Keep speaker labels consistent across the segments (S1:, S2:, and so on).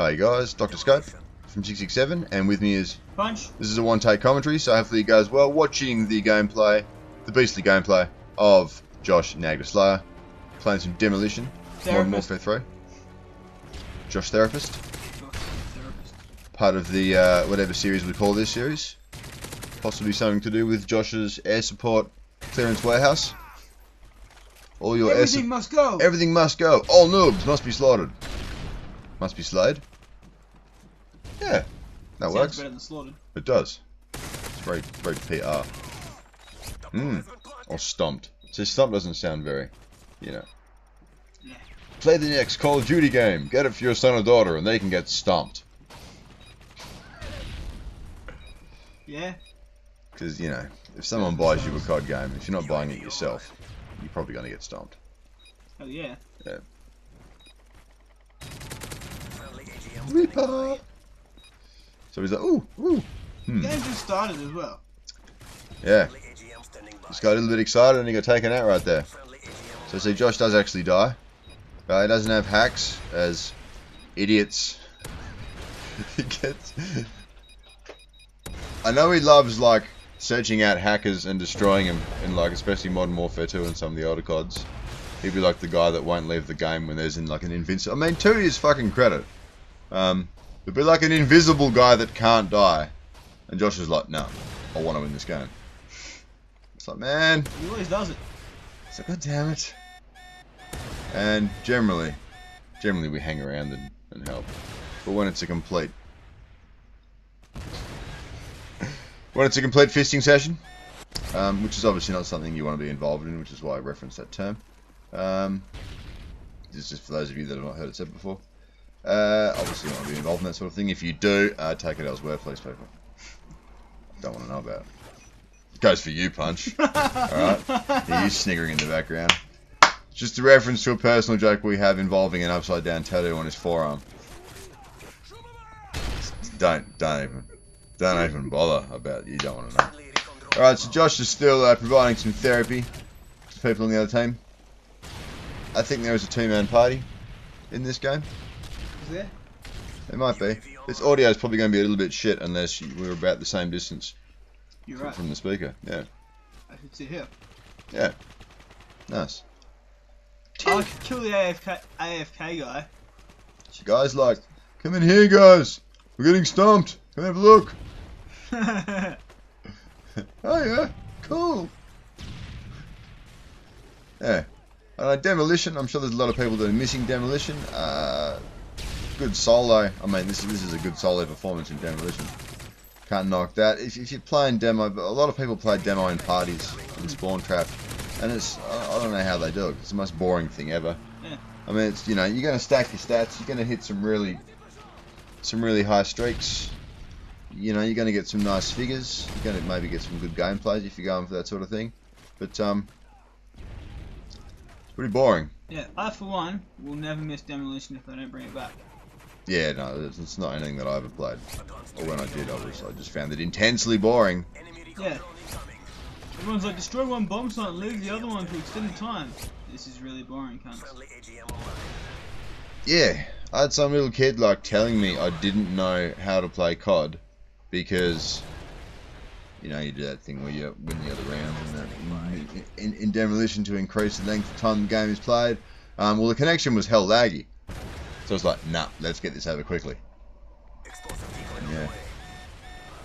S1: Hey guys, Dr. Scope from 667, and with me is
S2: Punch.
S1: This is a one-take commentary, so hopefully it goes well. Watching the gameplay, the beastly gameplay of JoshnagDaSlayer playing some Demolition, Modern Warfare 3. Josh Therapist. Part of the whatever series we call this series. Possibly something to do with Josh's air support clearance warehouse. All your
S2: Everything must go.
S1: Everything must go. All noobs must be slaughtered. Must be slayed. Yeah, that
S2: Sounds
S1: works.
S2: better than slaughtered.
S1: It does. It's very PR. Or stomped. See, stomped doesn't sound very, you know.
S2: Yeah.
S1: Play the next Call of Duty game. Get it for your son or daughter, and they can get stomped.
S2: Yeah.
S1: Because, you know, if someone buys you a COD game, if you're not buying it yourself, you're probably going to get stomped.
S2: Oh yeah.
S1: Yeah. Reaper! So he's like, ooh.
S2: The game just started as well.
S1: Yeah. Just got a little bit excited and he got taken out right there. So see, Josh does actually die. But he doesn't have hacks as idiots. He gets... I know he loves, like, searching out hackers and destroying them in, like, especially Modern Warfare 2 and some of the older CODs. He'd be like the guy that won't leave the game when there's like an invincible... I mean, to his fucking credit. It'd be like an invisible guy that can't die. And Josh is like, no, I want to win this game. It's like, man.
S2: He always does it.
S1: It's like, god damn it. And generally we hang around and help. But when it's a complete... fisting session, which is obviously not something you want to be involved in, which is why I referenced that term. This is just for those of you that have not heard it said before. Obviously you want to be involved in that sort of thing. If you do, take it elsewhere, please, people. Don't want to know about it. It goes for you, Punch. Alright? Yeah, you sniggering in the background. Just a reference to a personal joke we have involving an upside down tattoo on his forearm. Don't even bother about it. You don't want to know. Alright, so Josh is still providing some therapy to people on the other team. I think there is a two-man party in this game.
S2: Is there?
S1: There might be. This audio is probably going to be a little bit shit unless we're about the same distance.
S2: You're right.
S1: From the speaker. Yeah.
S2: I should sit here.
S1: Yeah. Nice.
S2: I could kill the AFK guy.
S1: Guys like, come in here, guys. We're getting stomped. Come have a look. Oh yeah, cool. Yeah. Demolition, I'm sure there's a lot of people that are missing Demolition. Good solo. I mean, this is a good solo performance in Demolition. Can't knock that. If you're playing demo, but a lot of people play demo in parties in Spawn Trap, and it's I don't know how they do it. It's the most boring thing ever.
S2: Yeah.
S1: I mean, it's, you know, you're gonna stack your stats. You're gonna hit some really high streaks. You know, you're gonna get some nice figures. You're gonna maybe get some good gameplays if you're going for that sort of thing. But it's pretty boring.
S2: Yeah, I for one will never miss Demolition if they don't bring it back.
S1: Yeah, no, it's not anything that I ever played. Or when I did, I just found it intensely boring.
S2: Yeah. Everyone's like, destroy one bomb site and leave the other one to extended time. This is really boring, cunts.
S1: Yeah, I had some little kid like telling me I didn't know how to play COD because, you know, you do that thing where you win the other rounds and in Demolition to increase the length of time the game is played. Well, the connection was hell laggy. So it's like, nah, let's get this over quickly. Yeah.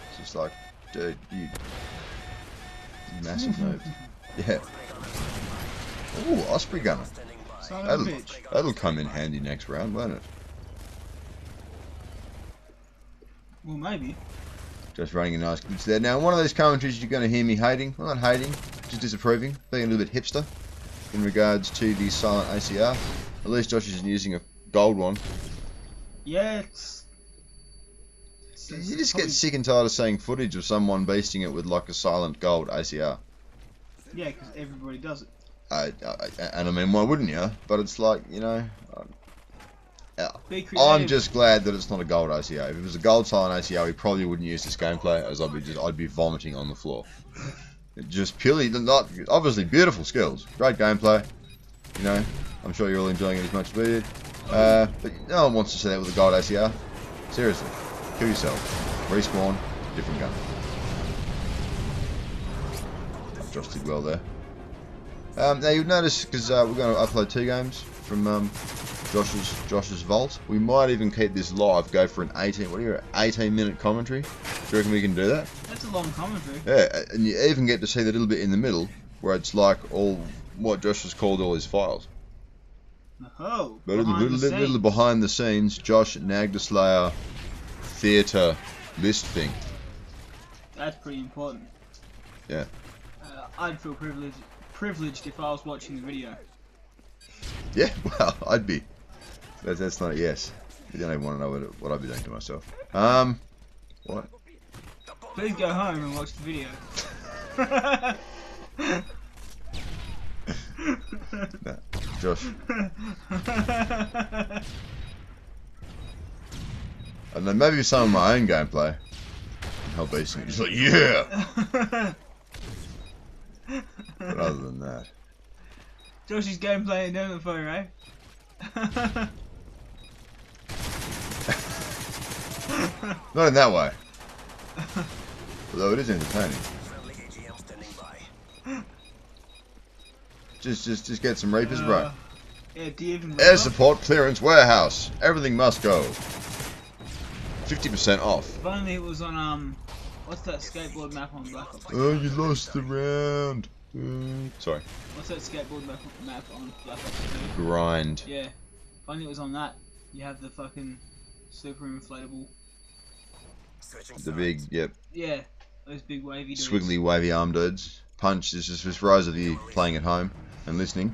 S1: It's just like, dude, you massive move. Yeah. Ooh, Osprey Gunner. That'll come in handy next round, won't it?
S2: Well, maybe.
S1: Just running a nice glitch there. Now, one of those commentaries you're going to hear me hating. Well, not hating, just disapproving. Being a little bit hipster in regards to the silent ACR. At least Josh isn't using a gold one.
S2: Yeah,
S1: You just get sick and tired of seeing footage of someone beasting it with like a silent gold ACR.
S2: Yeah, because everybody does it.
S1: And I mean, why wouldn't you? But it's like, you know,
S2: Be
S1: I'm just glad that it's not a gold ACR. If it was a gold silent ACR, we probably wouldn't use this gameplay, as I'd be vomiting on the floor. Just purely, not obviously beautiful skills, great gameplay. You know, I'm sure you're all enjoying it as much as we did. But no one wants to see that with a gold ACR. Seriously, kill yourself. Respawn, different gun. Josh did well there. Now you'll notice, because we're going to upload 2 games from Josh's vault. We might even keep this live, go for an 18-minute commentary. Do you reckon we can do that?
S2: That's a long commentary.
S1: Yeah, and you even get to see the little bit in the middle where it's like all what Josh has called all his files.
S2: Oh,
S1: but little behind the scenes, JoshnagDaSlayer theatre list thing.
S2: That's pretty important.
S1: Yeah.
S2: I'd feel privileged if I was watching the video.
S1: Yeah, well, I'd be. That's not a yes. You don't even want to know what I'd be doing to myself. What?
S2: Please go home and watch the video.
S1: No, Josh. And then maybe some of my own gameplay. Help Easton. Just like, yeah! But other than that.
S2: Josh's gameplay in MW3, right?
S1: Not in that way. Although it is entertaining. Just get some Reapers, bro.
S2: Yeah, do you even
S1: Air support clearance warehouse. Everything must go. 50% off.
S2: If only it was on what's that skateboard map on Black Ops?
S1: Oh, you lost the round. Sorry.
S2: What's that skateboard map on Black Ops 2?
S1: Grind.
S2: Yeah. If only it was on that. You have the fucking super inflatable.
S1: The big, yep.
S2: Yeah, those big wavy dudes.
S1: Swiggly wavy arm dudes. Punch. This is for those of you playing at home and listening.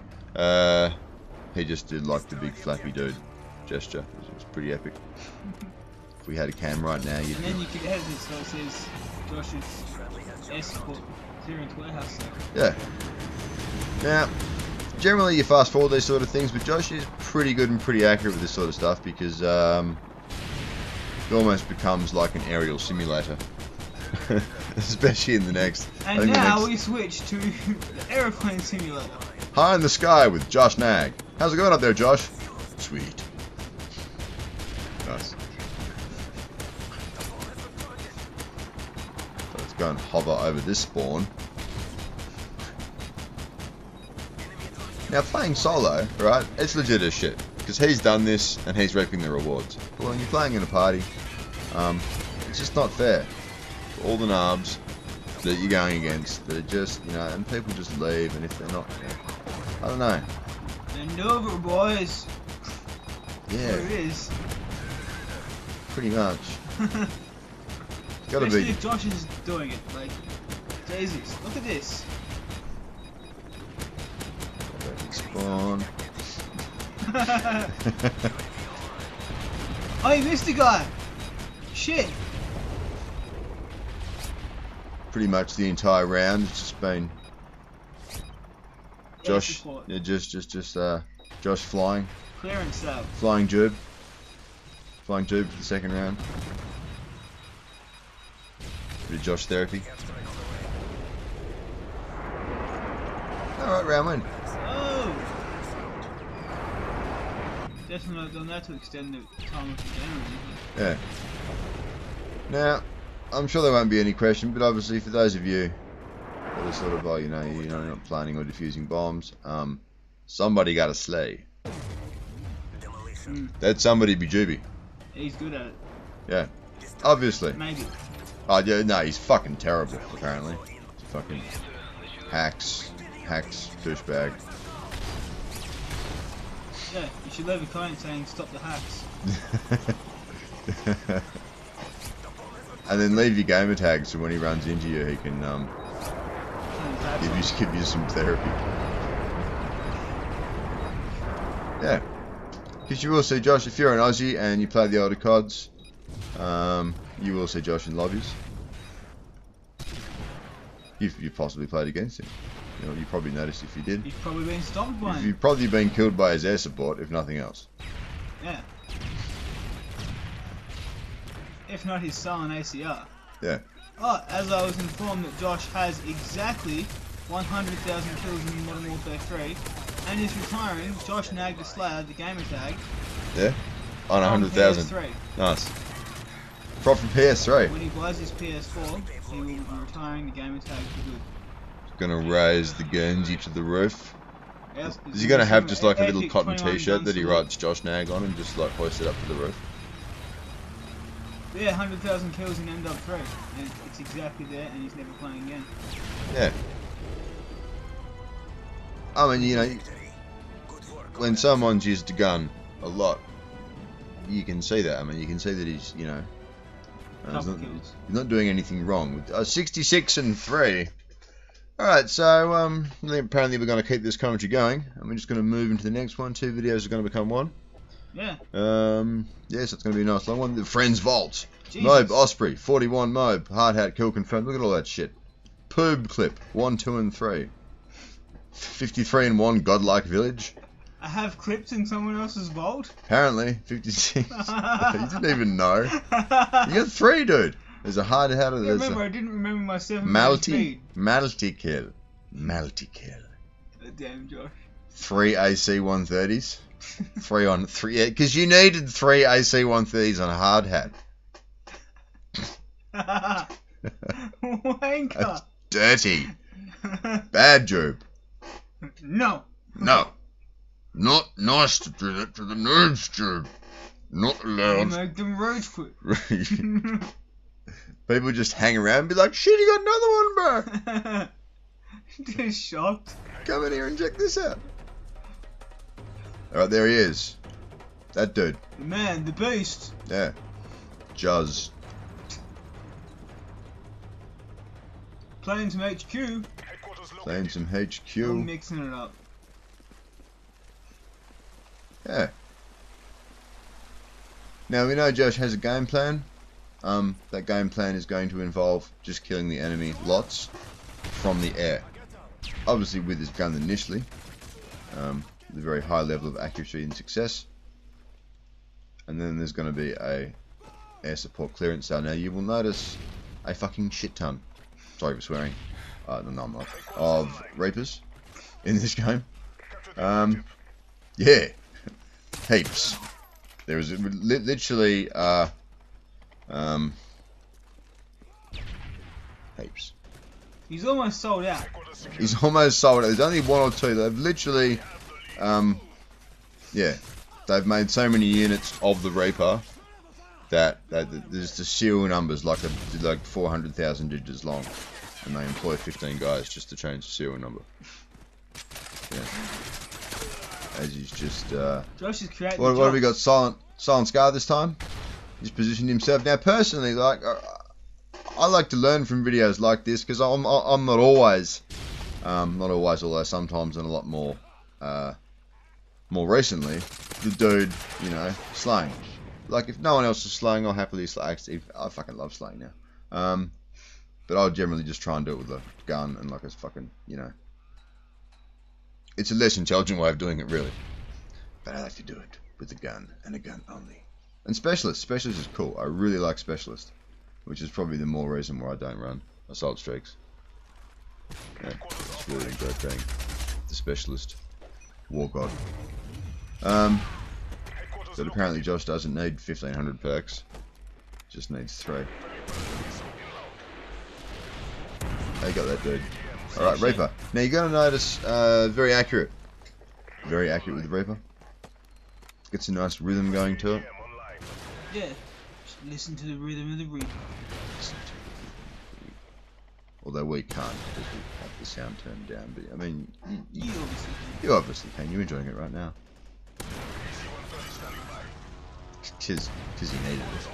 S1: He just did like the big flappy dude gesture. It was pretty epic. If we had a cam right now, you'd.
S2: And then you could edit it so it says Josh's air support clearance warehouse.
S1: Yeah. Now, generally you fast forward these sort of things, but Josh is pretty good and pretty accurate with this sort of stuff because it almost becomes like an aerial simulator. Especially in the next.
S2: And now we switch to the aeroplane simulator.
S1: High in the sky with Josh Nag. How's it going up there, Josh? Sweet. Nice. So let's go and hover over this spawn. Now playing solo, right, it's legit as shit. Because he's done this and he's reaping the rewards. But when you're playing in a party, it's just not fair. For all the knobs that you're going against, that are just, you know, and people just leave, and if they're not, you know, I don't know.
S2: And over, boys.
S1: Yeah.
S2: There it is.
S1: Pretty much. Gotta
S2: Especially
S1: be.
S2: if Josh is doing it, like, Jesus, look at this.
S1: Spawn.
S2: Oh, you missed a guy. Shit.
S1: Pretty much the entire round. It's just been Josh. Yeah, just Josh flying.
S2: Clearance out.
S1: Flying jib. Flying jib for the second round. Bit of Josh therapy. Alright, round win.
S2: Oh! Definitely not done that to extend the time of the game.
S1: Yeah. Now, I'm sure there won't be any question, but obviously for those of you that are sort of, you know, you're not planning or defusing bombs, somebody got to slay. That somebody be Juby.
S2: He's good at it.
S1: Yeah. Obviously.
S2: Maybe.
S1: Oh, yeah, no, he's fucking terrible, apparently. Fucking hacks, douchebag.
S2: Yeah, you should leave a comment saying stop the hacks.
S1: And then leave your gamer tag so when he runs into you, he can give you some therapy. Yeah. Because you will see Josh, if you're an Aussie and you play the older CODs, you will see Josh in lobbies. You've possibly played against him. You know, you probably noticed if you did.
S2: You've probably been stomped by him.
S1: You've probably been killed by his air support, if nothing else.
S2: Yeah. If not his sullen ACR.
S1: Yeah.
S2: Oh, as I was informed that Josh has exactly 100,000 kills in Modern Warfare 3 and is retiring JoshnagDaSlayer, the gamer tag,
S1: Yeah? On 100,000.
S2: PS3.
S1: Nice. Prop from PS3.
S2: When he buys his PS4, he will be retiring the gamer tag for good.
S1: Gonna raise the Guernsey to the roof.
S2: Yep,
S1: Is he gonna have just like a little
S2: epic
S1: cotton
S2: 21
S1: t-shirt that he
S2: gun
S1: writes Josh Nag on and just like hoist it up to the roof?
S2: Yeah, 100,000 kills in MW3, and it's exactly there, and he's never playing again.
S1: Yeah. I mean, you know, when someone's used a gun a lot, you can see that. I mean, you can see that he's, you know, he's not doing anything wrong. 66 and 3. Alright, so apparently we're going to keep this commentary going, and we're just going to move into the next one. 2 videos are going to become 1.
S2: Yeah.
S1: Yes, it's going to be a nice long one. The Friends Vault.
S2: Jesus.
S1: Mobe, Osprey, 41 Mobe, Hard Hat, kill confirmed. Look at all that shit. Poob clip, 1, 2, and 3. 53 and 1, Godlike Village.
S2: I have clips in someone else's vault?
S1: Apparently, 56. You didn't even know. You got 3, dude. There's a Hard Hat.
S2: I didn't remember my 7
S1: Malty kill.
S2: Damn, Josh.
S1: 3 AC 130s. 3 on 3, yeah, because you needed 3 AC 130s on a Hard Hat.
S2: Wanker.
S1: That's dirty. Bad job.
S2: No.
S1: Not nice to do that to the nerds, Job. Not allowed.
S2: Make them rage quit.
S1: People just hang around and be like, shit, you got another one, bro.
S2: Just shocked.
S1: Come in here and check this out. Alright, there he is. That dude.
S2: The man, the beast.
S1: Yeah. Juz.
S2: Playing some HQ.
S1: Playing some HQ.
S2: I'm mixing it up.
S1: Yeah. Now we know Josh has a game plan. That game plan is going to involve just killing the enemy lots from the air. Obviously with his gun initially. With a very high level of accuracy and success. And then there's going to be a air support clearance zone. Now you will notice a fucking shit ton. Sorry for swearing. No, I'm not. Of Reapers in this game. Yeah. Heaps. There is literally heaps.
S2: He's almost sold out.
S1: He's almost sold out. There's only 1 or 2. They've literally yeah, they've made so many units of the Reaper that there's the serial numbers like 400,000 digits long, and they employ 15 guys just to change the serial number. Yeah. As he's just
S2: Josh is creating.
S1: What have we got? Silent Scar this time. He's positioned himself. Now, personally, like I like to learn from videos like this because I'm not always, although sometimes and a lot more recently, the dude, you know, slaying. Like if no one else is slaying, I'll happily slay. I fucking love slaying now. But I'll generally just try and do it with a gun and like a fucking, you know. It's a less intelligent way of doing it, really. But I like to do it with a gun and a gun only. And Specialist. Specialist is cool. I really like Specialist. Which is probably the more reason why I don't run Assault Streaks. Yeah, it's really enjoyed being the Specialist War God. But apparently Josh doesn't need 1500 perks. Just needs 3. They got that dude. Alright, Reaper. Now you're going to notice, very accurate. Very accurate with the Reaper. Gets a nice rhythm going to it.
S2: Yeah. Just listen to the rhythm of the Reaper.
S1: Although we can't because we have the sound turned down. But I mean,
S2: You obviously can.
S1: you obviously can. You're enjoying it right now. Because you needed it.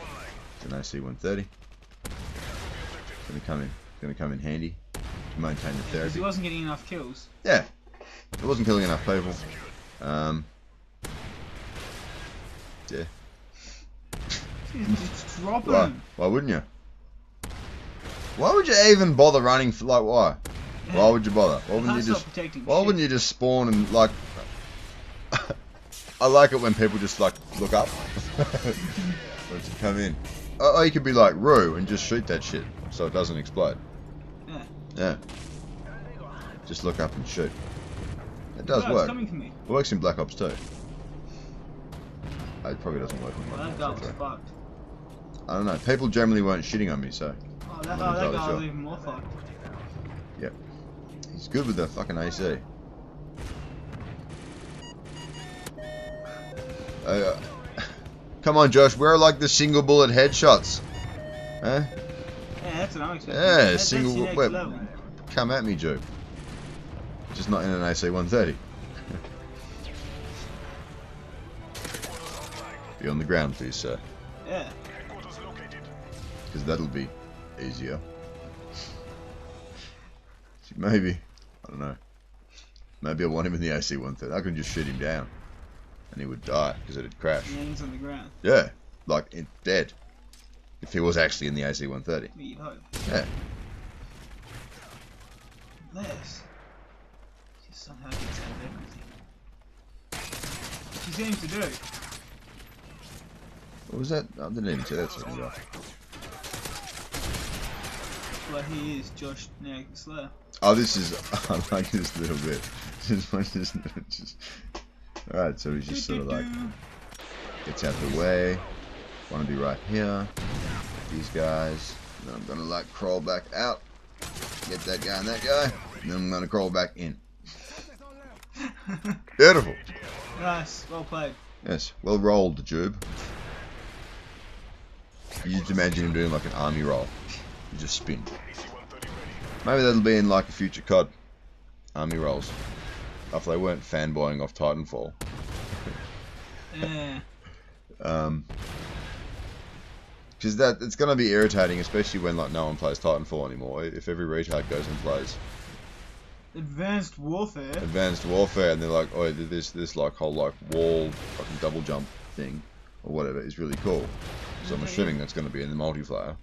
S1: It's an AC-130. Gonna come in handy. Maintain the
S2: Because
S1: therapy.
S2: he wasn't getting enough kills.
S1: Yeah, it wasn't killing enough people. Yeah.
S2: Just drop him.
S1: Why wouldn't you? Why would you even bother running for, like, why? Why would you bother? Why wouldn't you just spawn and like? I like it when people just like look up. Once you come in. Oh, you could be like Rue and just shoot that shit so it doesn't explode.
S2: Yeah.
S1: Yeah. Just look up and shoot. It does work.
S2: It's coming for me.
S1: It works in Black Ops 2. It probably doesn't work on
S2: Well,
S1: my
S2: that guy was fucked.
S1: I don't know. People generally weren't shitting on me, so.
S2: Oh, that guy was even more fucked.
S1: Yep. He's good with the fucking AC. Come on, Josh. Where are like the single bullet headshots? Huh?
S2: Yeah, that's what I'm expecting.
S1: Yeah,
S2: that's
S1: single
S2: the next
S1: bullet.
S2: level.
S1: Come at me, Joe. Just not in an AC 130. Be on the ground, please, sir.
S2: Yeah.
S1: Because that'll be easier. Maybe. I don't know. Maybe I want him in the AC 130. I can just shoot him down. And he would die because it'd crash.
S2: Yeah, he's on the ground.
S1: Yeah. Like, dead. If he was actually in the AC 130.
S2: You'd hope.
S1: Yeah.
S2: Unless she somehow gets out of everything. She seems to do.
S1: What was that? I didn't even see that something about.
S2: Well, he is JoshnagDaSlayer.
S1: Oh, this is. I like this little bit. Alright, so he's just sort of like. Gets out the way. Want to be right here. These guys. And then I'm gonna like crawl back out. Get that guy and that guy. And then I'm gonna crawl back in. Beautiful.
S2: Nice, well played.
S1: Yes, well rolled, Jube. You just imagine him doing like an army roll. You just spin. Maybe that'll be in like a future COD. Army rolls. After they weren't fanboying off Titanfall.
S2: Yeah.
S1: Because it's going to be irritating, especially when like no one plays Titanfall anymore. If every retard goes and plays
S2: Advanced Warfare.
S1: Advanced Warfare, and they're like, oh, this like whole like wall fucking double jump thing or whatever is really cool. So I'm assuming that's going to be in the multiplayer.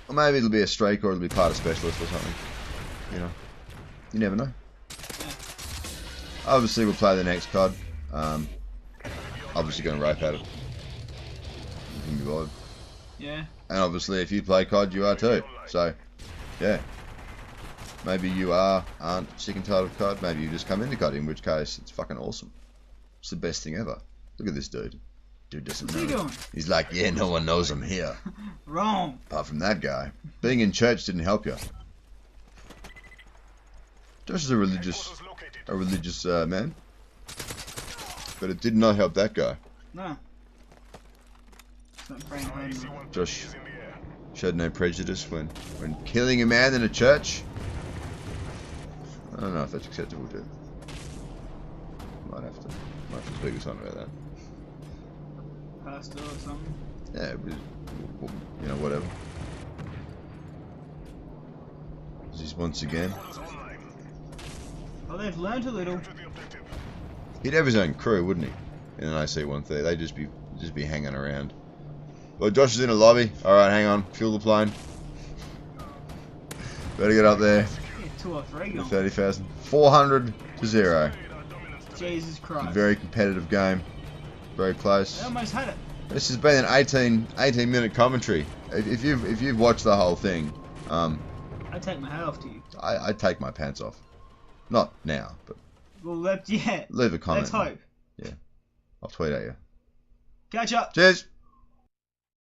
S1: Or maybe it'll be a strike, or it'll be part of Specialist or something. You know, you never know. Obviously, we'll play the next COD. Obviously, going to rape at it. You can be bothered.
S2: Yeah.
S1: And obviously, if you play COD, you are too. So, yeah. Maybe you aren't sick and tired of COD. Maybe you just come into COD, in which case it's fucking awesome. It's the best thing ever. Look at this dude. Dude doesn't know.
S2: What's he doing?
S1: He's like, yeah, no one knows I'm here.
S2: Wrong.
S1: Apart from that guy. Being in church didn't help you. Josh is a religious man. But it did not help that guy.
S2: No. It's not praying home.
S1: Josh showed no prejudice when killing a man in a church. I don't know if that's acceptable, dude. Might have to speak with someone about that.
S2: Pastor or something?
S1: Yeah, you know, whatever. Is this once again?
S2: Well, they've learned a little.
S1: He'd have his own crew, wouldn't he? In an AC-130, they'd just be hanging around. Well, Josh is in a lobby. All right, hang on. Fuel the plane. Better get up there.
S2: Yeah, 2 or 3 gone.
S1: 30,000. 400 to 0.
S2: Jesus Christ.
S1: It's a very competitive game. Very close.
S2: They almost had it.
S1: This has been an 18-minute commentary. If you've watched the whole thing,
S2: I take my hat off to you.
S1: I take my pants off. Not now, but
S2: Well, yeah.
S1: leave a comment.
S2: Let's hope.
S1: Yeah, I'll tweet at you.
S2: Catch up.
S1: Cheers.